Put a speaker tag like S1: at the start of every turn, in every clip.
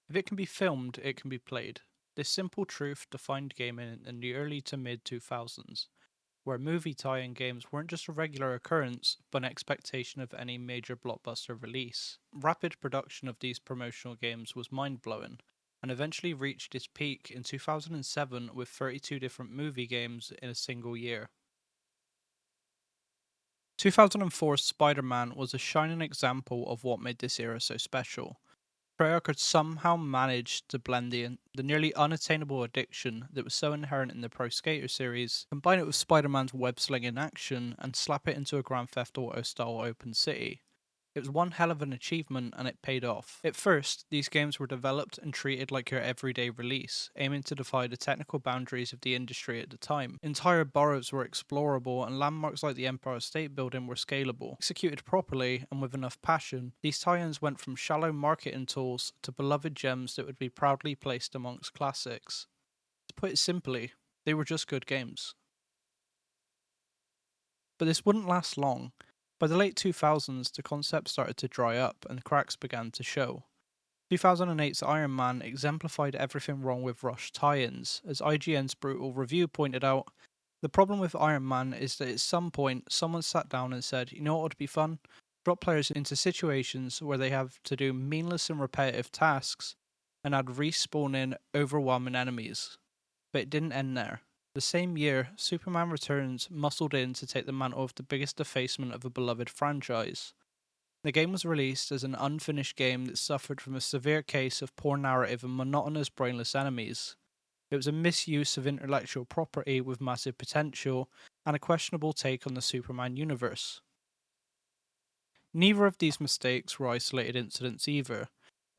S1: If it can be filmed, it can be played. This simple truth defined gaming in the early to mid 2000s, where movie tie in games weren't just a regular occurrence, but an expectation of any major blockbuster release. Rapid production of these promotional games was mind blowing, and eventually reached its peak in 2007 with 32 different movie games in a single year. 2004's Spider Man was a shining example of what made this era so special. Treyarch could somehow manage to blend the nearly unattainable addiction that was so inherent in the Pro Skater series, combine it with Spider-Man's web slinging action, and slap it into a Grand Theft Auto style open city. It was one hell of an achievement and it paid off. At first, these games were developed and treated like your everyday release, aiming to defy the technical boundaries of the industry at the time. Entire boroughs were explorable and landmarks like the Empire State Building were scalable. Executed properly and with enough passion, these tie-ins went from shallow marketing tools to beloved gems that would be proudly placed amongst classics. To put it simply, they were just good games. But this wouldn't last long. By the late 2000s, the concept started to dry up and cracks began to show. 2008's Iron Man exemplified everything wrong with Rush tie ins. As IGN's brutal review pointed out, the problem with Iron Man is that at some point, someone sat down and said, you know what would be fun? Drop players into situations where they have to do meaningless and repetitive tasks and add respawning, overwhelming enemies. But it didn't end there. The same year, Superman Returns muscled in to take the mantle of the biggest defacement of a beloved franchise. The game was released as an unfinished game that suffered from a severe case of poor narrative and monotonous brainless enemies. It was a misuse of intellectual property with massive potential, and a questionable take on the Superman universe. Neither of these mistakes were isolated incidents either.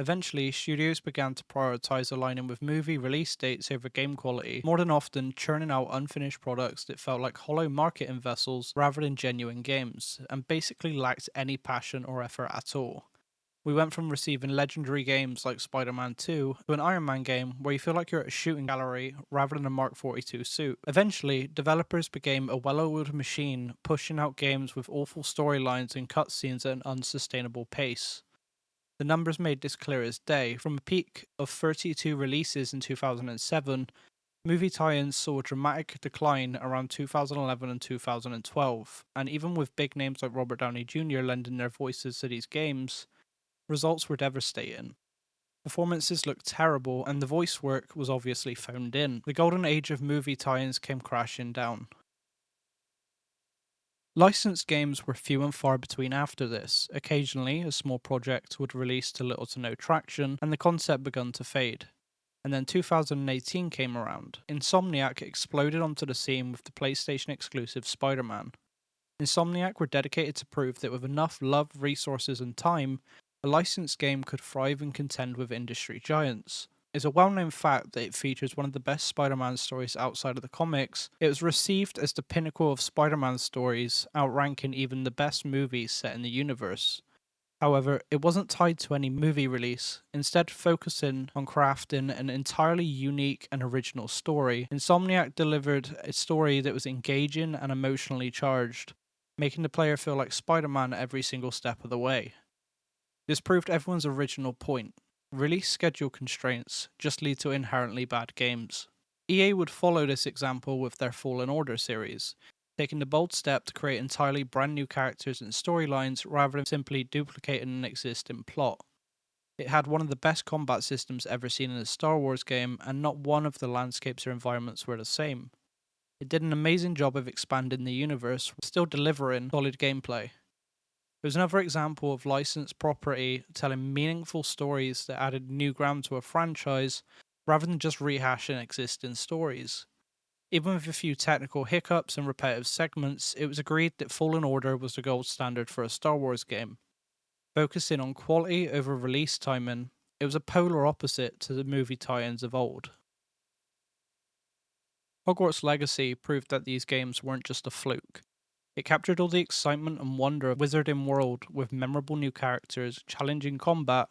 S1: Eventually, studios began to prioritize aligning with movie release dates over game quality, more than often churning out unfinished products that felt like hollow marketing vessels rather than genuine games, and basically lacked any passion or effort at all. We went from receiving legendary games like Spider Man 2 to an Iron Man game where you feel like you're at a shooting gallery rather than a Mark 42 suit. Eventually, developers became a well oiled machine, pushing out games with awful storylines and cutscenes at an unsustainable pace. The numbers made this clear as day. From a peak of 32 releases in 2007, movie tie-ins saw a dramatic decline around 2011 and 2012, and even with big names like Robert Downey Jr. lending their voices to these games, results were devastating. Performances looked terrible, and the voice work was obviously phoned in. The golden age of movie tie-ins came crashing down. Licensed games were few and far between after this. Occasionally, a small project would release to little to no traction, and the concept began to fade. And then 2018 came around. Insomniac exploded onto the scene with the PlayStation exclusive Spider Man. Insomniac were dedicated to prove that with enough love, resources, and time, a licensed game could thrive and contend with industry giants. It's a well known fact that it features one of the best Spider Man stories outside of the comics. It was received as the pinnacle of Spider Man stories, outranking even the best movies set in the universe. However, it wasn't tied to any movie release, instead, focusing on crafting an entirely unique and original story. Insomniac delivered a story that was engaging and emotionally charged, making the player feel like Spider Man every single step of the way. This proved everyone's original point. Release schedule constraints just lead to inherently bad games. EA would follow this example with their Fallen Order series, taking the bold step to create entirely brand new characters and storylines rather than simply duplicating an existing plot. It had one of the best combat systems ever seen in a Star Wars game, and not one of the landscapes or environments were the same. It did an amazing job of expanding the universe, while still delivering solid gameplay. It was another example of licensed property telling meaningful stories that added new ground to a franchise rather than just rehashing existing stories. Even with a few technical hiccups and repetitive segments, it was agreed that Fallen Order was the gold standard for a Star Wars game. Focusing on quality over release timing, it was a polar opposite to the movie tie ins of old. Hogwarts Legacy proved that these games weren't just a fluke. It captured all the excitement and wonder of Wizarding World with memorable new characters, challenging combat,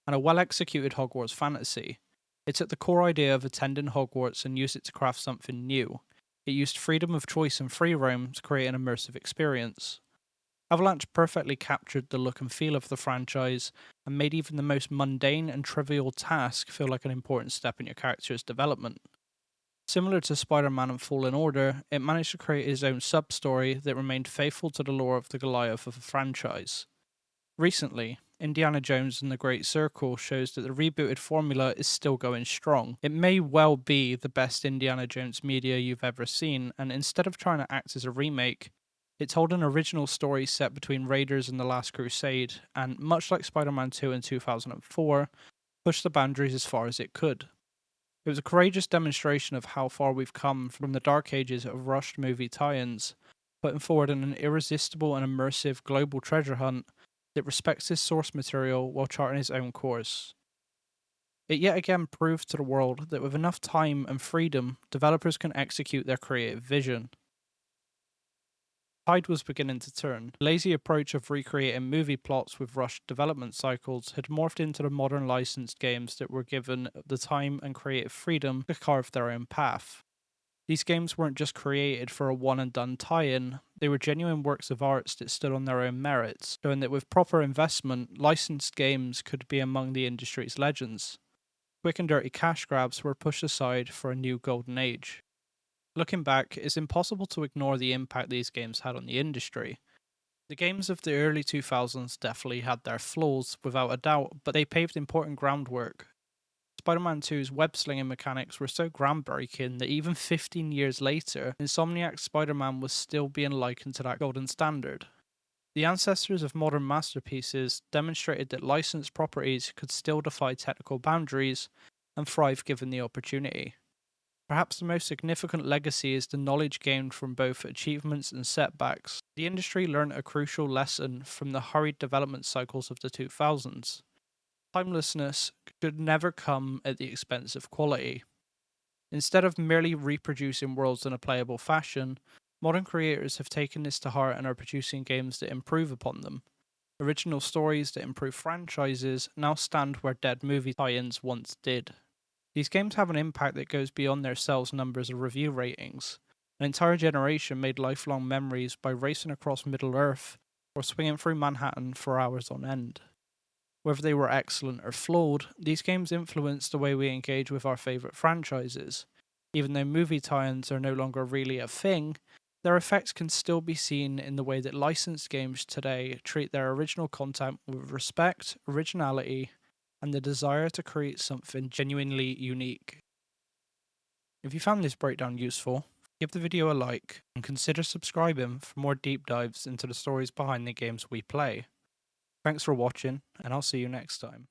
S1: and a well executed Hogwarts fantasy. It took the core idea of attending Hogwarts and used it to craft something new. It used freedom of choice and free roam to create an immersive experience. Avalanche perfectly captured the look and feel of the franchise and made even the most mundane and trivial task feel like an important step in your character's development. Similar to Spider-Man and Fallen Order, it managed to create its own sub-story that remained faithful to the lore of the Goliath of the franchise. Recently, Indiana Jones and the Great Circle shows that the rebooted formula is still going strong. It may well be the best Indiana Jones media you've ever seen, and instead of trying to act as a remake, it told an original story set between Raiders and the Last Crusade, and much like Spider-Man 2 in 2004, pushed the boundaries as far as it could. It was a courageous demonstration of how far we've come from the dark ages of rushed movie tie-ins, putting forward an irresistible and immersive global treasure hunt that respects his source material while charting his own course. It yet again proved to the world that with enough time and freedom, developers can execute their creative vision. Tide was beginning to turn. The lazy approach of recreating movie plots with rushed development cycles had morphed into the modern licensed games that were given the time and creative freedom to carve their own path. These games weren't just created for a one and done tie in, they were genuine works of art that stood on their own merits, showing that with proper investment, licensed games could be among the industry's legends. Quick and dirty cash grabs were pushed aside for a new golden age. Looking back, it's impossible to ignore the impact these games had on the industry. The games of the early 2000s definitely had their flaws, without a doubt, but they paved important groundwork. Spider-Man 2's web-slinging mechanics were so groundbreaking that even 15 years later, Insomniac's Spider-Man was still being likened to that golden standard. The ancestors of modern masterpieces demonstrated that licensed properties could still defy technical boundaries and thrive given the opportunity. Perhaps the most significant legacy is the knowledge gained from both achievements and setbacks. The industry learned a crucial lesson from the hurried development cycles of the 2000s. Timelessness should never come at the expense of quality. Instead of merely reproducing worlds in a playable fashion, modern creators have taken this to heart and are producing games that improve upon them. Original stories that improve franchises now stand where dead movie tie-ins once did. These games have an impact that goes beyond their sales numbers or review ratings. An entire generation made lifelong memories by racing across Middle-earth or swinging through Manhattan for hours on end. Whether they were excellent or flawed, these games influenced the way we engage with our favourite franchises. Even though movie tie-ins are no longer really a thing, their effects can still be seen in the way that licensed games today treat their original content with respect, originality, and the desire to create something genuinely unique. If you found this breakdown useful, give the video a like and consider subscribing for more deep dives into the stories behind the games we play. Thanks for watching, and I'll see you next time.